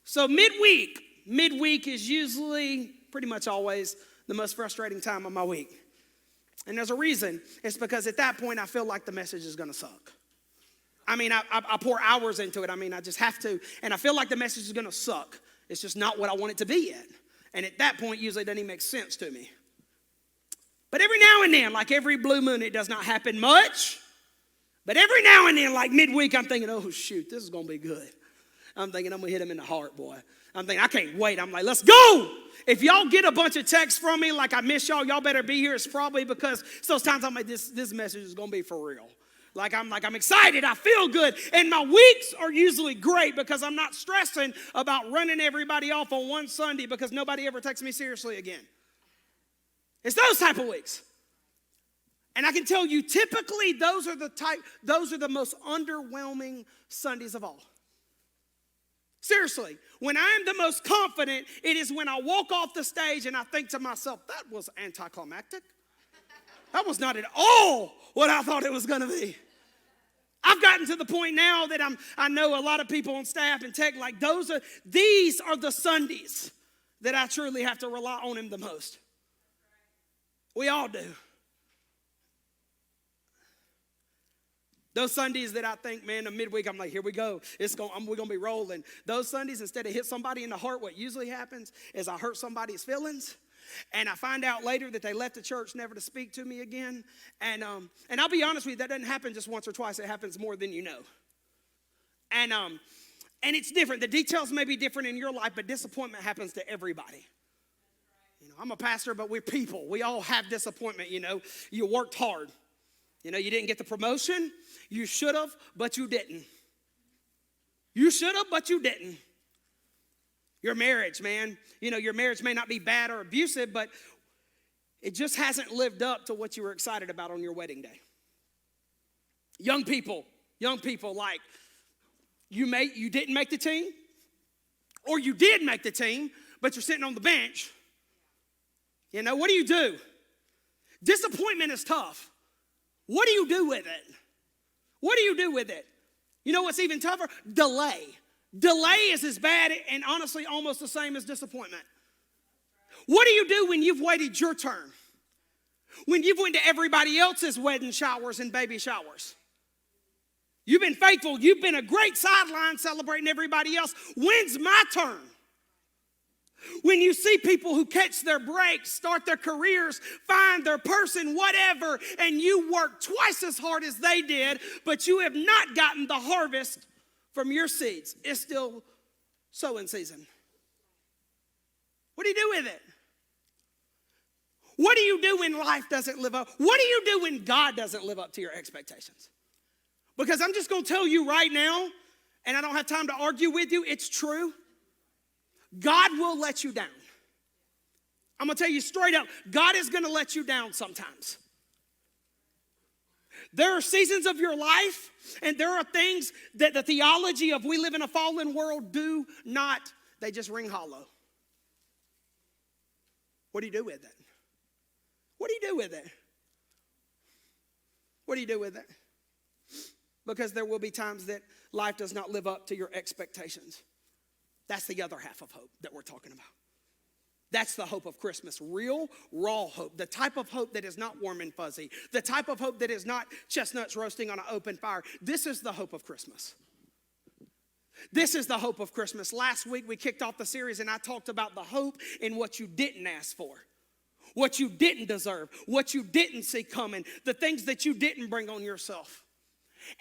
So midweek is usually, pretty much always, the most frustrating time of my week. And there's a reason. It's because at that point, I feel like the message is going to suck. I mean, I pour hours into it. I mean, I just have to. And I feel like the message is going to suck. It's just not what I want it to be yet. And at that point, usually it doesn't even make sense to me. But every now and then, like every blue moon, it does not happen much. But every now and then, like midweek, I'm thinking, oh, shoot, this is going to be good. I'm thinking I'm going to hit him in the heart, boy. I'm thinking, I can't wait. I'm like, let's go. If y'all get a bunch of texts from me like I miss y'all better be here. It's probably because those times I'm like, this message is going to be for real. I'm excited. I feel good. And my weeks are usually great because I'm not stressing about running everybody off on one Sunday because nobody ever takes me seriously again. It's those type of weeks. And I can tell you, typically, those are the most underwhelming Sundays of all. Seriously, when I am the most confident, it is when I walk off the stage and I think to myself, that was anticlimactic. That was not at all what I thought it was going to be. I've gotten to the point now that I know a lot of people on staff and tech, like these are the Sundays that I truly have to rely on him the most. We all do. Those Sundays that I think, man, the midweek, I'm like, here we go. We're going to be rolling. Those Sundays, instead of hit somebody in the heart, what usually happens is I hurt somebody's feelings. And I find out later that they left the church never to speak to me again. And I'll be honest with you, that doesn't happen just once or twice. It happens more than you know. And it's different. The details may be different in your life, but disappointment happens to everybody. You know, I'm a pastor, but we're people. We all have disappointment, you know. You worked hard. You know, you didn't get the promotion. You should have, but you didn't. You should have, but you didn't. Your marriage, man. You know, your marriage may not be bad or abusive, but it just hasn't lived up to what you were excited about on your wedding day. Young people, like, you didn't make the team, or you did make the team, but you're sitting on the bench. You know, what do? Disappointment is tough. What do you do with it? What do you do with it? You know what's even tougher? Delay. Delay is as bad and honestly almost the same as disappointment. What do you do when you've waited your turn? When you've went to everybody else's wedding showers and baby showers? You've been faithful. You've been a great sideline celebrating everybody else. When's my turn? When you see people who catch their breaks, start their careers, find their person, whatever, and you work twice as hard as they did, but you have not gotten the harvest from your seeds. It's still sowing season. What do you do with it? What do you do when life doesn't live up? What do you do when God doesn't live up to your expectations? Because I'm just going to tell you right now, and I don't have time to argue with you, it's true. God will let you down. I'm going to tell you straight up, God is going to let you down sometimes. There are seasons of your life, and there are things that the theology of we live in a fallen world do not, they just ring hollow. What do you do with it? What do you do with it? What do you do with it? Because there will be times that life does not live up to your expectations. That's the other half of hope that we're talking about. That's the hope of Christmas. Real, raw hope. The type of hope that is not warm and fuzzy. The type of hope that is not chestnuts roasting on an open fire. This is the hope of Christmas. This is the hope of Christmas. Last week we kicked off the series and I talked about the hope in what you didn't ask for. What you didn't deserve. What you didn't see coming. The things that you didn't bring on yourself.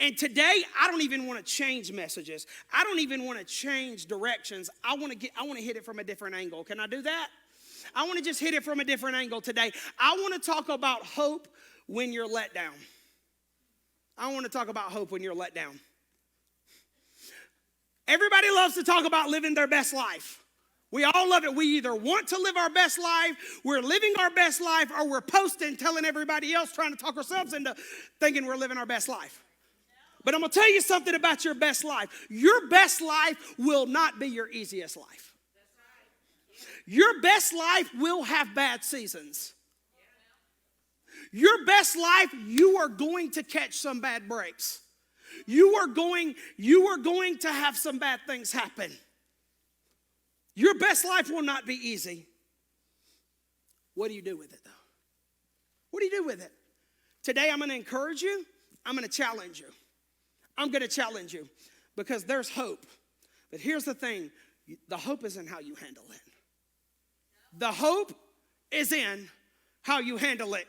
And today, I don't even want to change messages. I don't even want to change directions. I want to hit it from a different angle. Can I do that? I want to just hit it from a different angle today. I want to talk about hope when you're let down. I want to talk about hope when you're let down. Everybody loves to talk about living their best life. We all love it. We either want to live our best life, we're living our best life, or we're posting, telling everybody else, trying to talk ourselves into thinking we're living our best life. But I'm going to tell you something about your best life. Your best life will not be your easiest life. Your best life will have bad seasons. Your best life, you are going to catch some bad breaks. You are going to have some bad things happen. Your best life will not be easy. What do you do with it, though? What do you do with it? Today, I'm going to encourage you. I'm going to challenge you. I'm going to challenge you because there's hope. But here's the thing. The hope is in how you handle it. The hope is in how you handle it.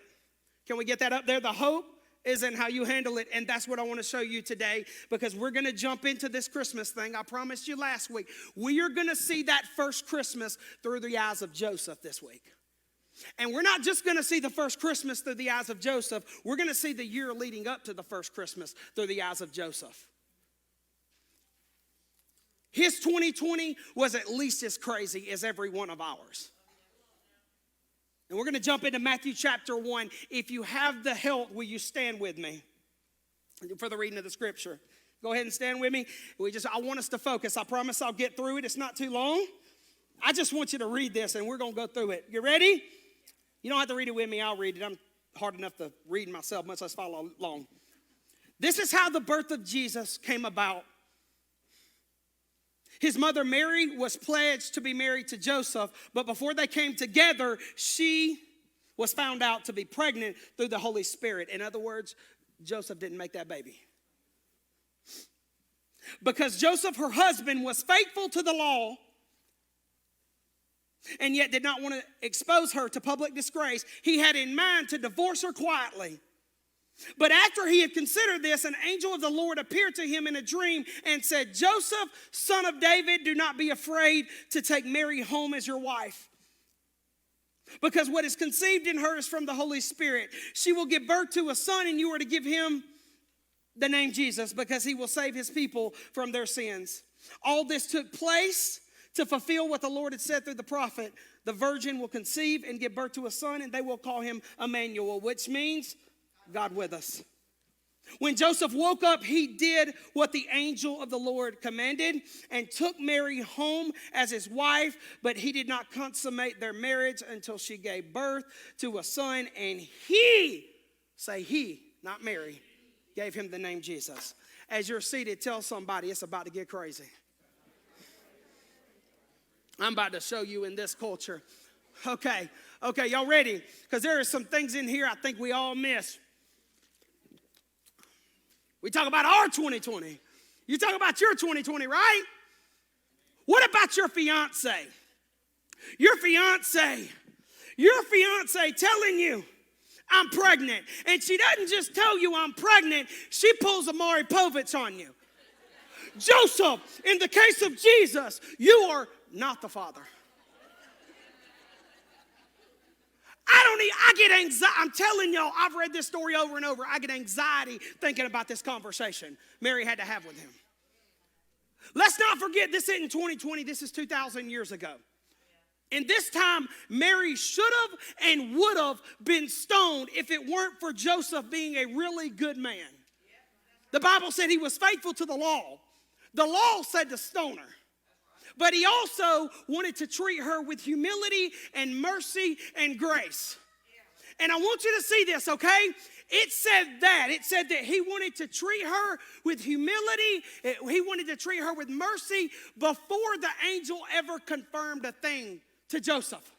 Can we get that up there? The hope is in how you handle it. And that's what I want to show you today because we're going to jump into this Christmas thing. I promised you last week. We are going to see that first Christmas through the eyes of Joseph this week. And we're not just going to see the first Christmas through the eyes of Joseph. We're going to see the year leading up to the first Christmas through the eyes of Joseph. His 2020 was at least as crazy as every one of ours. And we're going to jump into Matthew chapter 1. If you have the help, will you stand with me for the reading of the scripture? Go ahead and stand with me. I want us to focus. I promise I'll get through it. It's not too long. I just want you to read this, and we're going to go through it. You ready? You don't have to read it with me. I'll read it. I'm hard enough to read myself, much less follow along. This is how the birth of Jesus came about. His mother Mary was pledged to be married to Joseph, but before they came together, she was found out to be pregnant through the Holy Spirit. In other words, Joseph didn't make that baby. Because Joseph, her husband, was faithful to the law and yet did not want to expose her to public disgrace, he had in mind to divorce her quietly. But after he had considered this, an angel of the Lord appeared to him in a dream and said, Joseph, son of David, do not be afraid to take Mary home as your wife. Because what is conceived in her is from the Holy Spirit. She will give birth to a son, and you are to give him the name Jesus, because he will save his people from their sins. All this took place to fulfill what the Lord had said through the prophet. The virgin will conceive and give birth to a son, and they will call him Emmanuel, which means God with us. When Joseph woke up, he did what the angel of the Lord commanded and took Mary home as his wife, but he did not consummate their marriage until she gave birth to a son, and he, say he, not Mary, gave him the name Jesus. As you're seated, tell somebody it's about to get crazy. I'm about to show you in this culture. Okay, y'all ready? Because there are some things in here I think we all miss. We talk about our 2020. You talk about your 2020, right? What about your fiance? Your fiance telling you, I'm pregnant. And she doesn't just tell you I'm pregnant, she pulls a Maury Povich on you. Joseph, in the case of Jesus, you are not the father. I get anxiety. I'm telling y'all, I've read this story over and over. I get anxiety thinking about this conversation Mary had to have with him. Let's not forget, this isn't 2020, this is 2,000 years ago. And this time, Mary should have and would have been stoned if it weren't for Joseph being a really good man. The Bible said he was faithful to the law. The law said to stone her. But he also wanted to treat her with humility and mercy and grace. And I want you to see this, okay? It said that he wanted to treat her with humility. He wanted to treat her with mercy before the angel ever confirmed a thing to Joseph.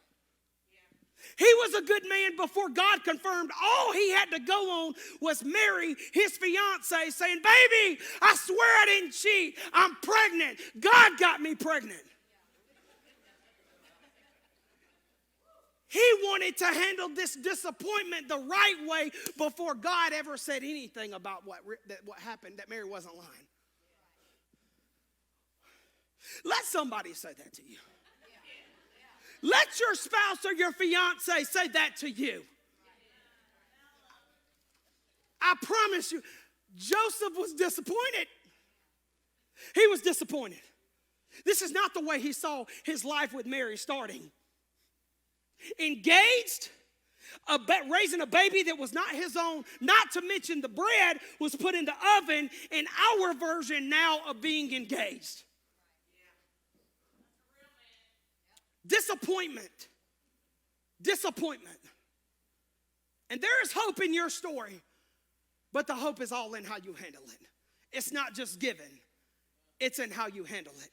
He was a good man before God confirmed. All he had to go on was Mary, his fiance, saying, baby, I swear I didn't cheat. I'm pregnant. God got me pregnant. He wanted to handle this disappointment the right way before God ever said anything about what happened, that Mary wasn't lying. Let somebody say that to you. Let your spouse or your fiance say that to you. I promise you, Joseph was disappointed. He was disappointed. This is not the way he saw his life with Mary starting. Engaged, raising a baby that was not his own, not to mention the bread was put in the oven, in our version now of being engaged. Disappointment. And there is hope in your story, but the hope is all in how you handle it. It's not just given, it's in how you handle it.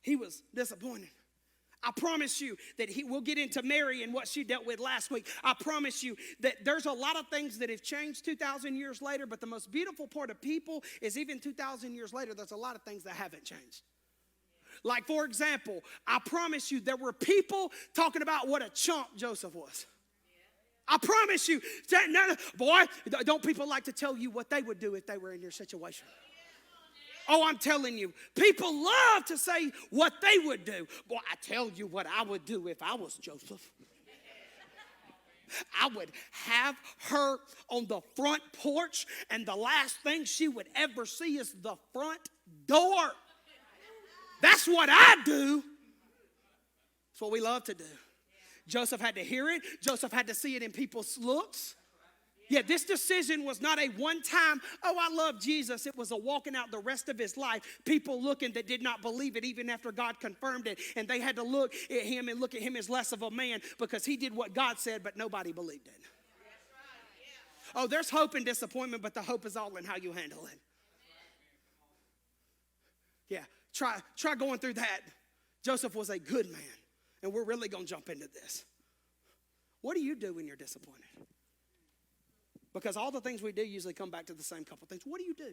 He was disappointed. I promise you that we'll get into Mary and what she dealt with last week. I promise you that there's a lot of things that have changed 2,000 years later, but the most beautiful part of people is even 2,000 years later, there's a lot of things that haven't changed. Like, for example, I promise you there were people talking about what a chump Joseph was. I promise you. Boy, don't people like to tell you what they would do if they were in your situation? Oh, I'm telling you, people love to say what they would do. Boy, I tell you what I would do if I was Joseph. I would have her on the front porch, and the last thing she would ever see is the front door. That's what I do. That's what we love to do. Joseph had to hear it. Joseph had to see it in people's looks. Yeah, this decision was not a one-time, oh, I love Jesus. It was a walking out the rest of his life. People looking that did not believe it even after God confirmed it. And they had to look at him and look at him as less of a man because he did what God said, but nobody believed it. Oh, there's hope and disappointment, but the hope is all in how you handle it. Yeah, try going through that. Joseph was a good man, and we're really going to jump into this. What do you do when you're disappointed? Because all the things we do usually come back to the same couple things. What do you do?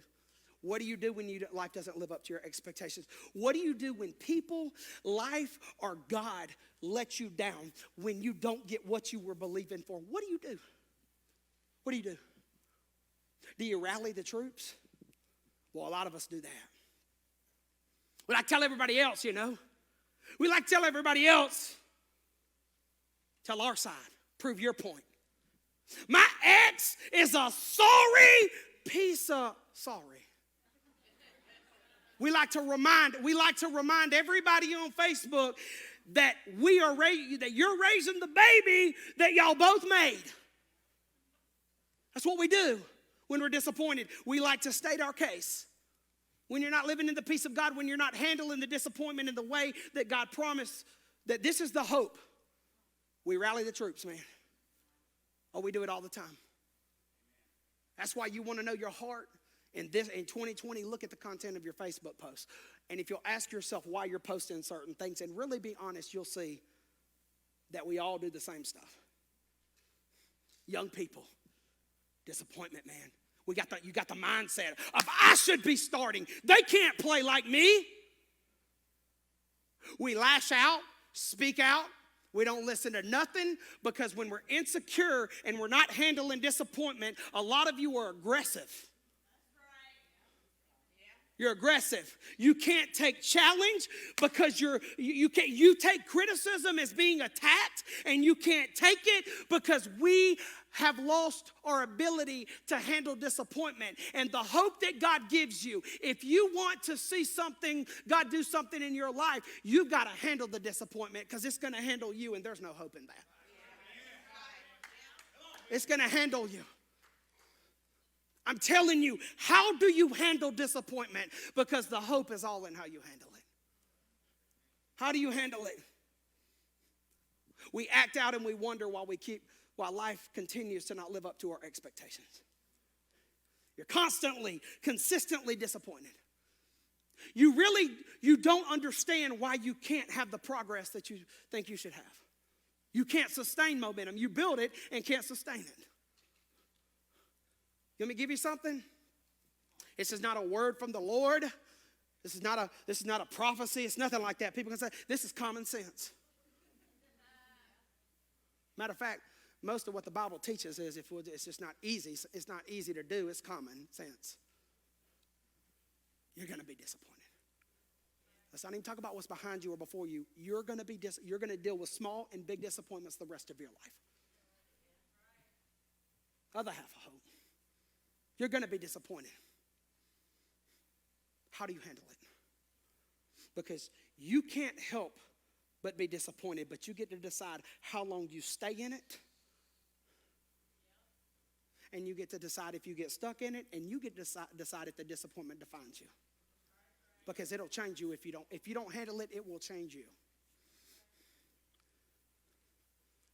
What do you do when life doesn't live up to your expectations? What do you do when people, life, or God let you down, when you don't get what you were believing for? What do you do? What do you do? Do you rally the troops? Well, a lot of us do that. We like to tell everybody else, We like to tell everybody else. Tell our side. Prove your point. My ex is a sorry piece of sorry. We like to remind everybody on Facebook that that you're raising the baby that y'all both made. That's what we do when we're disappointed. We like to state our case. When you're not living in the peace of God, when you're not handling the disappointment in the way that God promised, that this is the hope. We rally the troops, man. Oh, we do it all the time. That's why you want to know your heart. In 2020, look at the content of your Facebook posts. And if you'll ask yourself why you're posting certain things and really be honest, you'll see that we all do the same stuff. Young people, disappointment, man. You got the mindset of I should be starting. They can't play like me. We lash out, speak out. We don't listen to nothing because when we're insecure and we're not handling disappointment, a lot of you are aggressive. You're aggressive. You can't take challenge because you take criticism as being attacked, and you can't take it because we have lost our ability to handle disappointment. And the hope that God gives you, if you want to see something, God do something in your life, you've got to handle the disappointment because it's going to handle you, and there's no hope in that. It's going to handle you. I'm telling you, how do you handle disappointment? Because the hope is all in how you handle it. How do you handle it? We act out and we wonder while life continues to not live up to our expectations. You're consistently disappointed. You don't understand why you can't have the progress that you think you should have. You can't sustain momentum. You build it and can't sustain it. Let me give you something. This is not a word from the Lord. This is not a prophecy. It's nothing like that. People can say, this is common sense. Matter of fact, most of what the Bible teaches is it's just not easy. It's not easy to do. It's common sense. You're going to be disappointed. Let's not even talk about what's behind you or before you. You're going to deal with small and big disappointments the rest of your life. Other half of hope. You're going to be disappointed. How do you handle it? Because you can't help but be disappointed, but you get to decide how long you stay in it. And you get to decide if you get stuck in it, and you get to decide if the disappointment defines you. Because it'll change you if you don't. If you don't handle it, it will change you.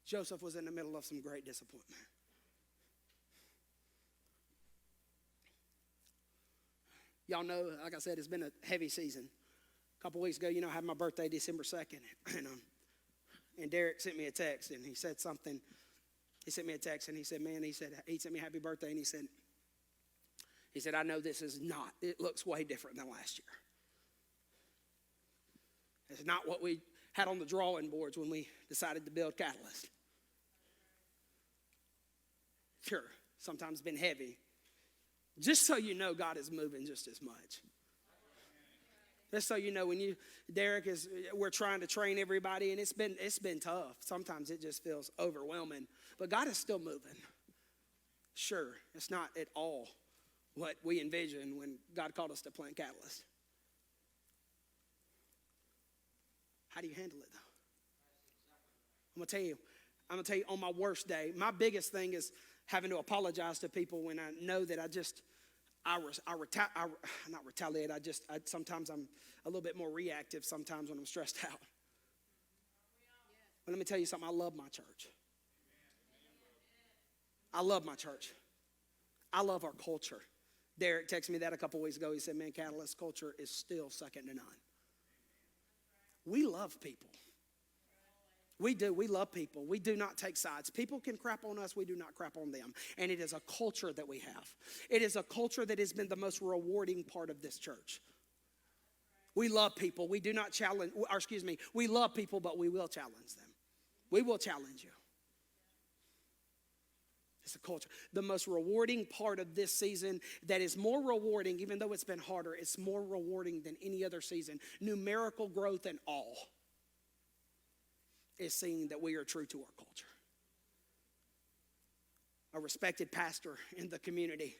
Joseph was in the middle of some great disappointment. Y'all know, like I said, it's been a heavy season. A couple weeks ago, I had my birthday December 2nd. And Derek sent me a text, and he said something. He sent me a text, and he said, he sent me happy birthday, and he said, I know this is not, it looks way different than last year. It's not what we had on the drawing boards when we decided to build Catalyst. Sure, sometimes been heavy. Just so you know, God is moving just as much. Just so you know, we're trying to train everybody, and it's been tough. Sometimes it just feels overwhelming, but God is still moving. Sure, it's not at all what we envisioned when God called us to plant Catalyst. How do you handle it, though? I'm gonna tell you on my worst day, my biggest thing is having to apologize to people when I know that not retaliate. Sometimes I'm a little bit more reactive sometimes when I'm stressed out. But let me tell you something. I love my church. I love my church. I love our culture. Derek texted me that a couple weeks ago. He said, man, Catalyst culture is still second to none. We love people. We do. We love people. We do not take sides. People can crap on us. We do not crap on them. And it is a culture that we have. It is a culture that has been the most rewarding part of this church. We love people. We do not challenge, we love people, but we will challenge them. We will challenge you. It's a culture. The most rewarding part of this season that is more rewarding, even though it's been harder, it's more rewarding than any other season. Numerical growth and all is seeing that we are true to our culture. A respected pastor in the community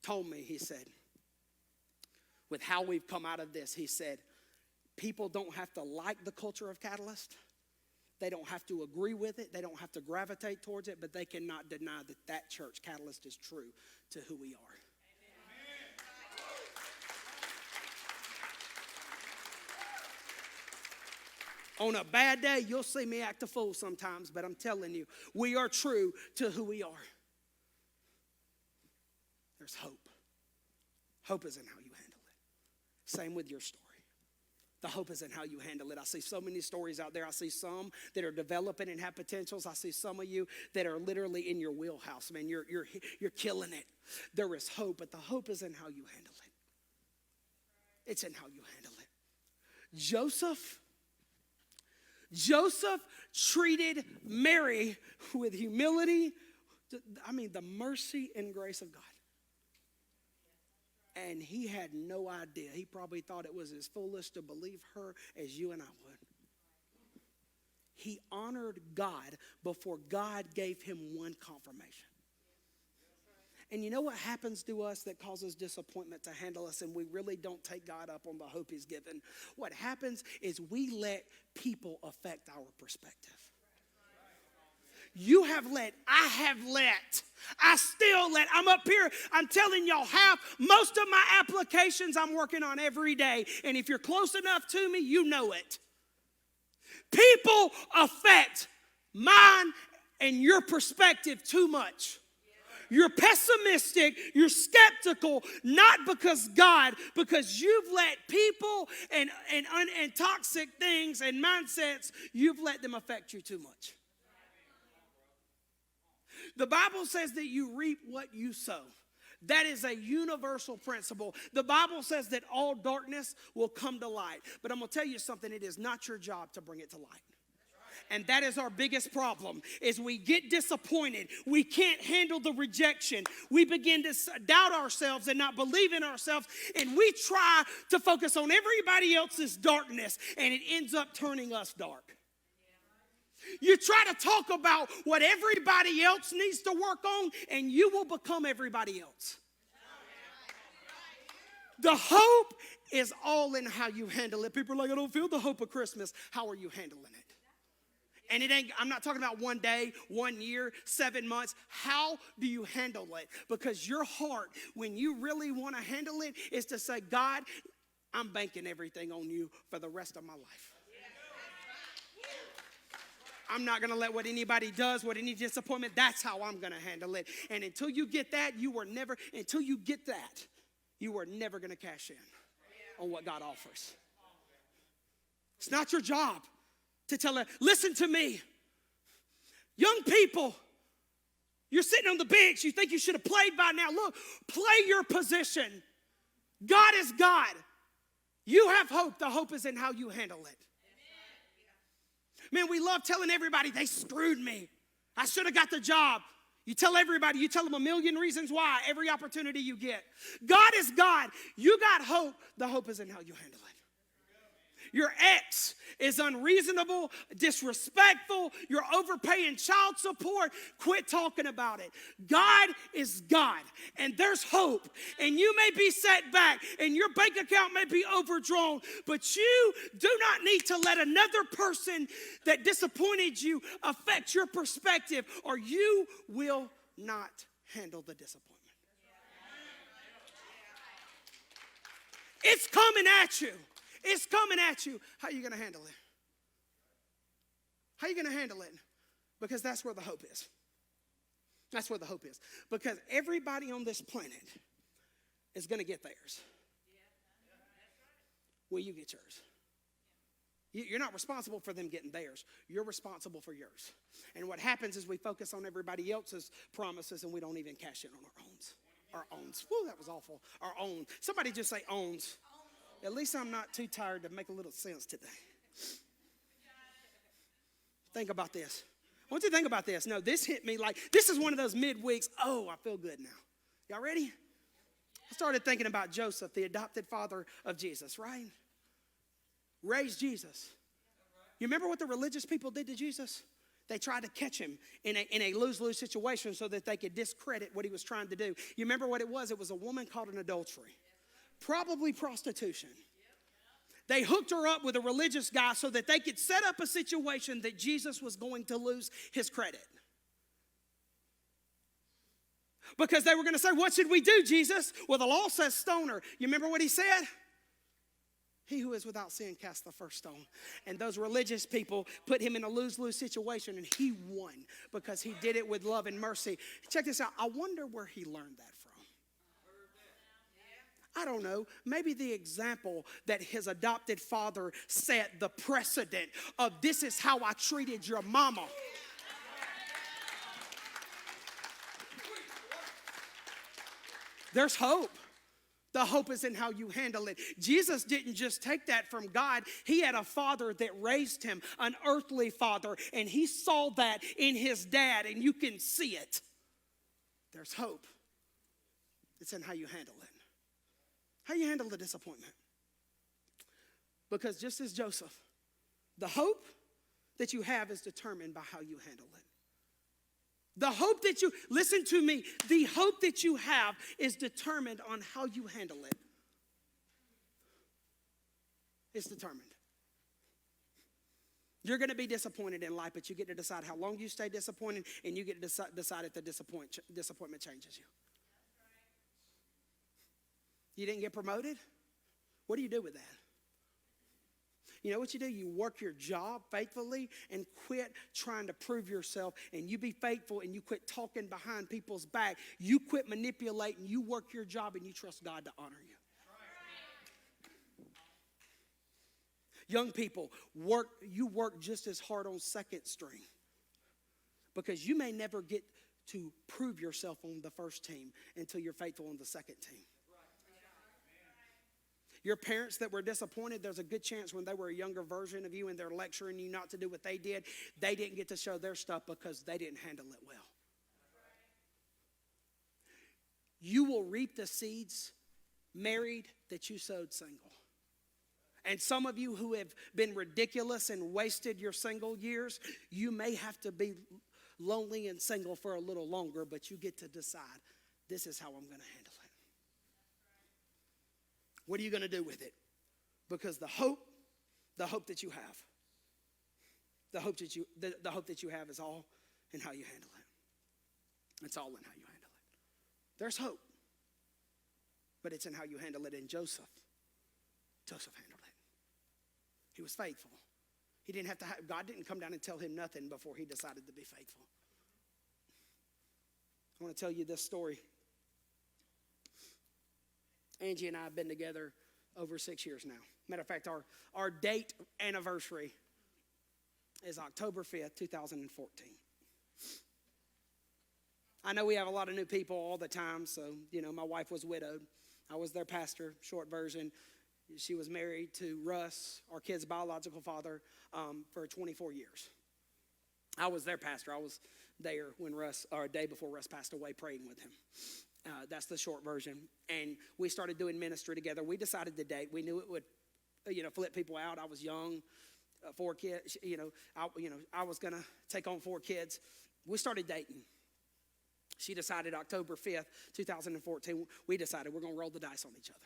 told me, he said, with how we've come out of this, he said, people don't have to like the culture of Catalyst. They don't have to agree with it. They don't have to gravitate towards it, but they cannot deny that church, Catalyst, is true to who we are. On a bad day, you'll see me act a fool sometimes, but I'm telling you, we are true to who we are. There's hope. Hope is in how you handle it. Same with your story. The hope is in how you handle it. I see so many stories out there. I see some that are developing and have potentials. I see some of you that are literally in your wheelhouse. Man, you're killing it. There is hope, but the hope is in how you handle it. It's in how you handle it. Joseph treated Mary with humility. The mercy and grace of God. And he had no idea. He probably thought it was as foolish to believe her as you and I would. He honored God before God gave him one confirmation. And you know what happens to us that causes disappointment to handle us, and we really don't take God up on the hope he's given? What happens is we let people affect our perspective. You have let, I have let, I still let. I'm up here, I'm telling y'all most of my applications I'm working on every day. And if you're close enough to me, you know it. People affect mine and your perspective too much. You're pessimistic, you're skeptical, not because you've let people and toxic things and mindsets, you've let them affect you too much. The Bible says that you reap what you sow. That is a universal principle. The Bible says that all darkness will come to light. But I'm going to tell you something, it is not your job to bring it to light. And that is our biggest problem, is we get disappointed. We can't handle the rejection. We begin to doubt ourselves and not believe in ourselves. And we try to focus on everybody else's darkness, and it ends up turning us dark. You try to talk about what everybody else needs to work on, and you will become everybody else. The hope is all in how you handle it. People are like, I don't feel the hope of Christmas. How are you handling it? And I'm not talking about 1 day, 1 year, 7 months. How do you handle it? Because your heart, when you really want to handle it, is to say, God, I'm banking everything on you for the rest of my life. I'm not going to let what anybody does, what any disappointment, that's how I'm going to handle it. And until you get that, you are never going to cash in. on what God offers. It's not your job to tell her, listen to me. Young people, you're sitting on the bench. You think you should have played by now. Look, play your position. God is God. You have hope. The hope is in how you handle it. Man, we love telling everybody they screwed me. I should have got the job. You tell everybody, you tell them a million reasons why every opportunity you get. God is God. You got hope. The hope is in how you handle it. Your ex is unreasonable, disrespectful, you're overpaying child support, quit talking about it. God is God, and there's hope. And you may be set back, and your bank account may be overdrawn, but you do not need to let another person that disappointed you affect your perspective, or you will not handle the disappointment. It's coming at you. It's coming at you. How are you going to handle it? How are you going to handle it? Because that's where the hope is. That's where the hope is. Because everybody on this planet is going to get theirs. Will you get yours? You're not responsible for them getting theirs. You're responsible for yours. And what happens is we focus on everybody else's promises and we don't even cash in on our own. Our owns. Woo, that was awful. Our own. Somebody just say owns. At least I'm not too tired to make a little sense today. Think about this. I want you to think about this. No, this hit me like, this is one of those midweeks, oh, I feel good now. Y'all ready? I started thinking about Joseph, the adopted father of Jesus, right? Raised Jesus. You remember what the religious people did to Jesus? They tried to catch him in a lose-lose situation so that they could discredit what he was trying to do. You remember what it was? It was a woman caught in adultery. Probably prostitution. They hooked her up with a religious guy so that they could set up a situation that Jesus was going to lose his credit. Because they were going to say, what should we do, Jesus? Well, the law says stone her. You remember what he said? He who is without sin cast the first stone. And those religious people put him in a lose-lose situation, and he won because he did it with love and mercy. Check this out. I wonder where he learned that from. I don't know, maybe the example that his adopted father set the precedent of this is how I treated your mama. There's hope. The hope is in how you handle it. Jesus didn't just take that from God. He had a father that raised him, an earthly father, and he saw that in his dad, and you can see it. There's hope. It's in how you handle it. How you handle the disappointment. Because just as Joseph, the hope that you have is determined by how you handle it. The hope that you, listen to me, the hope that you have is determined on how you handle it. It's determined. You're going to be disappointed in life, but you get to decide how long you stay disappointed, and you get to decide if the disappointment changes you. You didn't get promoted? What do you do with that? You know what you do? You work your job faithfully and quit trying to prove yourself, and you be faithful and you quit talking behind people's back. You quit manipulating. You work your job and you trust God to honor you. Young people, you work just as hard on second string because you may never get to prove yourself on the first team until you're faithful on the second team. Your parents that were disappointed, there's a good chance when they were a younger version of you and they're lecturing you not to do what they didn't get to show their stuff because they didn't handle it well. You will reap the seeds married that you sowed single. And some of you who have been ridiculous and wasted your single years, you may have to be lonely and single for a little longer, but you get to decide, this is how I'm going to handle it. What are you going to do with it? Because the hope that you have, the hope that you have is all in how you handle it. It's all in how you handle it. There's hope, but it's in how you handle it. And Joseph handled it. He was faithful. He didn't have to. God didn't come down and tell him nothing before he decided to be faithful. I want to tell you this story. Angie and I have been together over 6 years now. Matter of fact, our date anniversary is October 5th, 2014. I know we have a lot of new people all the time, so, my wife was widowed. I was their pastor, short version. She was married to Russ, our kid's biological father, for 24 years. I was their pastor. I was there when a day before Russ passed away, praying with him. That's the short version. And we started doing ministry together. We decided to date. We knew it would, flip people out. I was young, 4 kids. I was going to take on 4 kids. We started dating. She decided October 5th, 2014, we decided we're going to roll the dice on each other.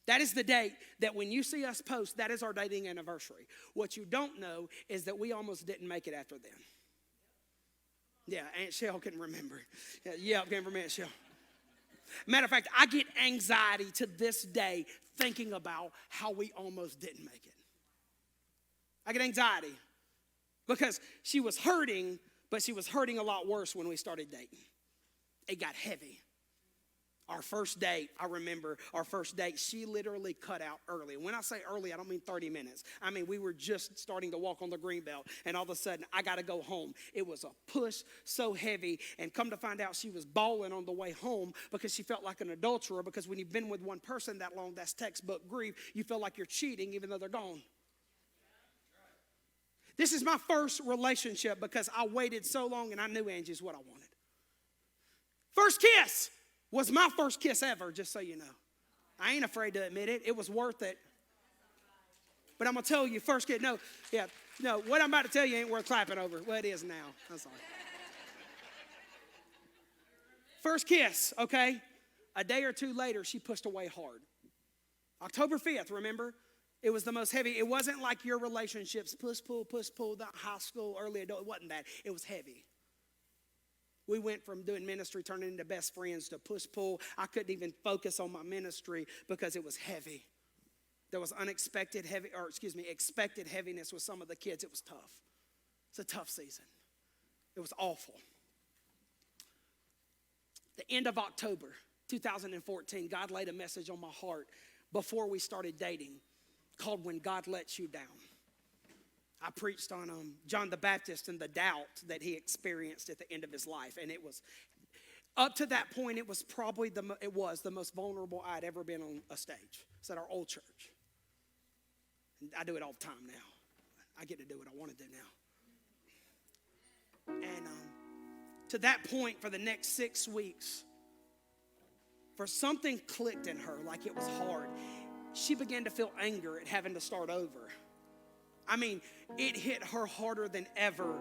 That is the date that when you see us post, that is our dating anniversary. What you don't know is that we almost didn't make it after then. Yeah, Aunt Shell can remember. Yeah, can remember Aunt Shell. Matter of fact, I get anxiety to this day thinking about how we almost didn't make it. I get anxiety because she was hurting, but she was hurting a lot worse when we started dating. It got heavy. Our first date, I remember our first date, she literally cut out early. When I say early, I don't mean 30 minutes. I mean, we were just starting to walk on the green belt, and all of a sudden, I got to go home. It was a push so heavy, and come to find out she was bawling on the way home because she felt like an adulterer, because when you've been with one person that long, that's textbook grief. You feel like you're cheating even though they're gone. This is my first relationship because I waited so long, and I knew Angie's what I wanted. First kiss was my first kiss ever, just so you know. I ain't afraid to admit it. It was worth it. But I'm going to tell you, first kiss, what I'm about to tell you ain't worth clapping over. Well, it is now. I'm sorry. First kiss, okay? A day or two later, she pushed away hard. October 5th, remember? It was the most heavy. It wasn't like your relationships, push, pull, that high school, early adult. It wasn't that. It was heavy. We went from doing ministry, turning into best friends, to push-pull. I couldn't even focus on my ministry because it was heavy. There was expected heaviness with some of the kids. It was tough. It's a tough season. It was awful. The end of October 2014, God laid a message on my heart before we started dating called When God Lets You Down. I preached on John the Baptist and the doubt that he experienced at the end of his life. And it was, up to that point, it was probably the most vulnerable I'd ever been on a stage. It's at our old church. And I do it all the time now. I get to do what I want to do now. And to that point, for the next 6 weeks, for something clicked in her like it was hard. She began to feel anger at having to start over. I mean, it hit her harder than ever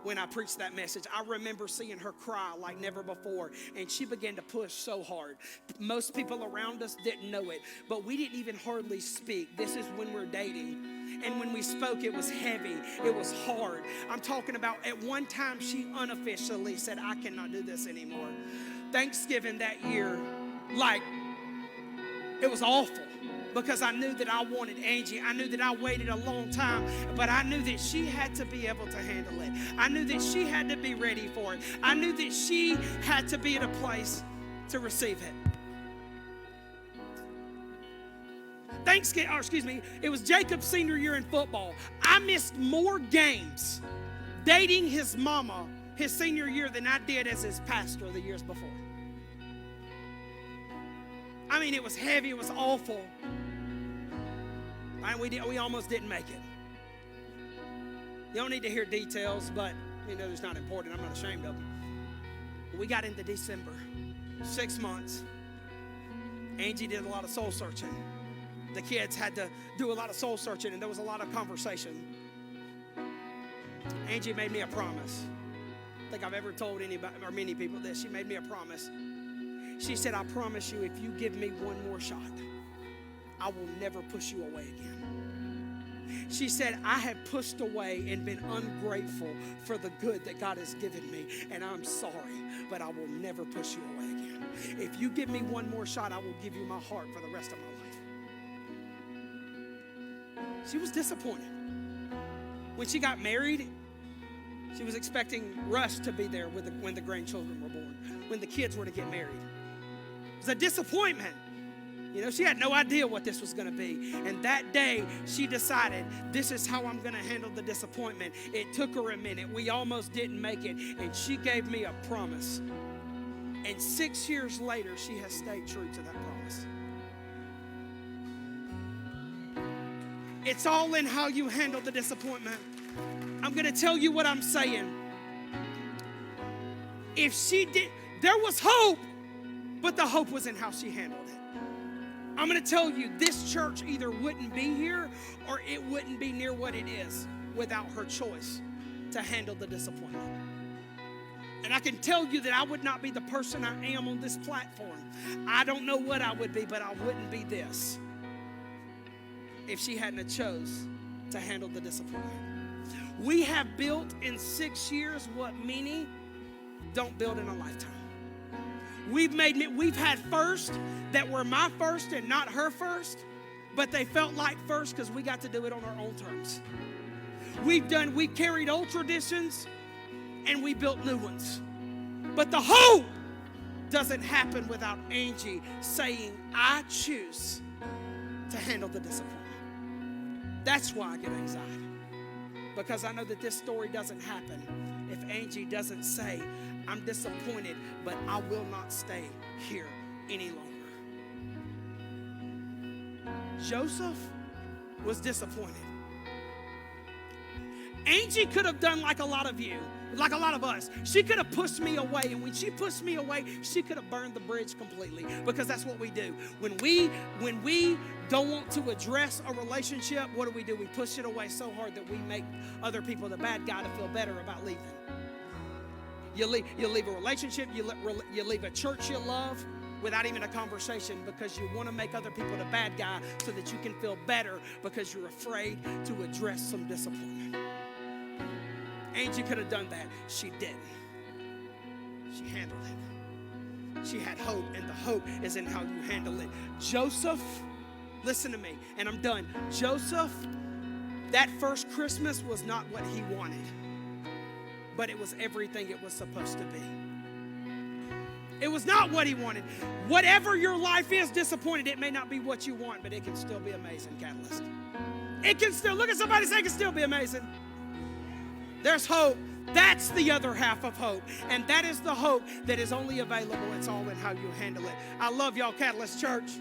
when I preached that message. I remember seeing her cry like never before, and she began to push so hard. Most people around us didn't know it, but we didn't even hardly speak. This is when we're dating. And when we spoke, it was heavy. It was hard. I'm talking about at one time she unofficially said, I cannot do this anymore. Thanksgiving that year, it was awful. Because I knew that I wanted Angie. I knew that I waited a long time, but I knew that she had to be able to handle it. I knew that she had to be ready for it. I knew that she had to be in a place to receive it. It was Jacob's senior year in football. I missed more games dating his mama his senior year than I did as his pastor the years before. I mean, it was heavy. It was awful. We almost didn't make it. You don't need to hear details, but it's not important. I'm not ashamed of them. But we got into December, 6 months. Angie did a lot of soul searching. The kids had to do a lot of soul searching, and there was a lot of conversation. Angie made me a promise. I don't think I've ever told anybody or many people this. She made me a promise. She said, I promise you, if you give me one more shot, I will never push you away again. She said, I have pushed away and been ungrateful for the good that God has given me, and I'm sorry, but I will never push you away again. If you give me one more shot, I will give you my heart for the rest of my life. She was disappointed. When she got married, she was expecting Russ to be there when the grandchildren were born, when the kids were to get married. It was a disappointment. You know, she had no idea what this was going to be. And that day, she decided, this is how I'm going to handle the disappointment. It took her a minute. We almost didn't make it. And she gave me a promise. And 6 years later, she has stayed true to that promise. It's all in how you handle the disappointment. I'm going to tell you what I'm saying. If she did, there was hope, but the hope was in how she handled it. I'm going to tell you, this church either wouldn't be here or it wouldn't be near what it is without her choice to handle the disappointment. And I can tell you that I would not be the person I am on this platform. I don't know what I would be, but I wouldn't be this if she hadn't have chose to handle the disappointment. We have built in 6 years what many don't build in a lifetime. We've had first that were my first and not her first, but they felt like first because we got to do it on our own terms. We carried old traditions and we built new ones. But the hope doesn't happen without Angie saying, I choose to handle the disappointment. That's why I get anxiety. Because I know that this story doesn't happen if Angie doesn't say, I'm disappointed, but I will not stay here any longer. Joseph was disappointed. Angie could have done like a lot of you, like a lot of us. She could have pushed me away, and when she pushed me away, she could have burned the bridge completely, because that's what we do. When we don't want to address a relationship, what do? We push it away so hard that we make other people the bad guy to feel better about leaving. You leave a relationship, you leave a church you love without even a conversation because you want to make other people the bad guy so that you can feel better because you're afraid to address some disappointment. Angie could have done that. She didn't. She handled it. She had hope, and the hope is in how you handle it. Joseph, listen to me, and I'm done. Joseph, that first Christmas was not what he wanted, but it was everything it was supposed to be. It was not what he wanted. Whatever your life is, disappointed, it may not be what you want, but it can still be amazing, Catalyst. It can still, look at somebody and say it can still be amazing. There's hope. That's the other half of hope. And that is the hope that is only available. It's all in how you handle it. I love y'all, Catalyst Church.